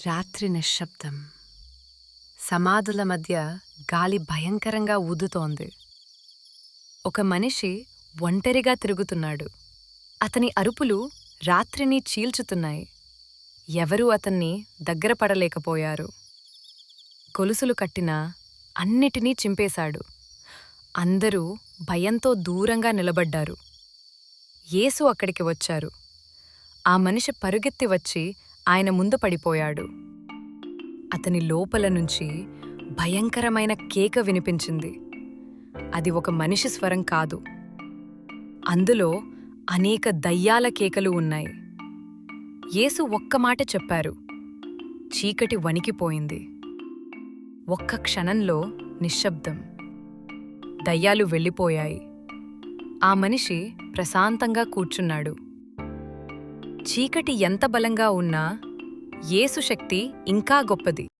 రాత్రి నిశ్శబ్దం. సమాధుల మధ్య గాలి భయంకరంగా ఊదుతోంది. ఒక మనిషి ఒంటరిగా తిరుగుతున్నాడు. అతని అరుపులు రాత్రిని చీల్చుతున్నాయి. ఎవరూ అతన్ని దగ్గర పడలేకపోయారు. గొలుసులు కట్టినా అన్నిటినీ చింపేశాడు. అందరూ భయంతో దూరంగా నిలబడ్డారు. యేసు అక్కడికి వచ్చారు. ఆ మనిషి పరుగెత్తి వచ్చి ఆయన ముందు పడిపోయాడు. అతని లోపల నుంచి భయంకరమైన కేక వినిపించింది. అది ఒక మనిషి స్వరం కాదు. అందులో అనేక దయ్యాల కేకలు ఉన్నాయి. యేసు ఒక్క మాట చెప్పారు. చీకటి వణికిపోయింది. ఒక్క క్షణంలో నిశ్శబ్దం. దయ్యాలు వెళ్ళిపోయాయి. ఆ మనిషి ప్రశాంతంగా కూర్చున్నాడు. చీకటి ఎంత బలంగా ఉన్నా యేసు శక్తి ఇంకా గొప్పది.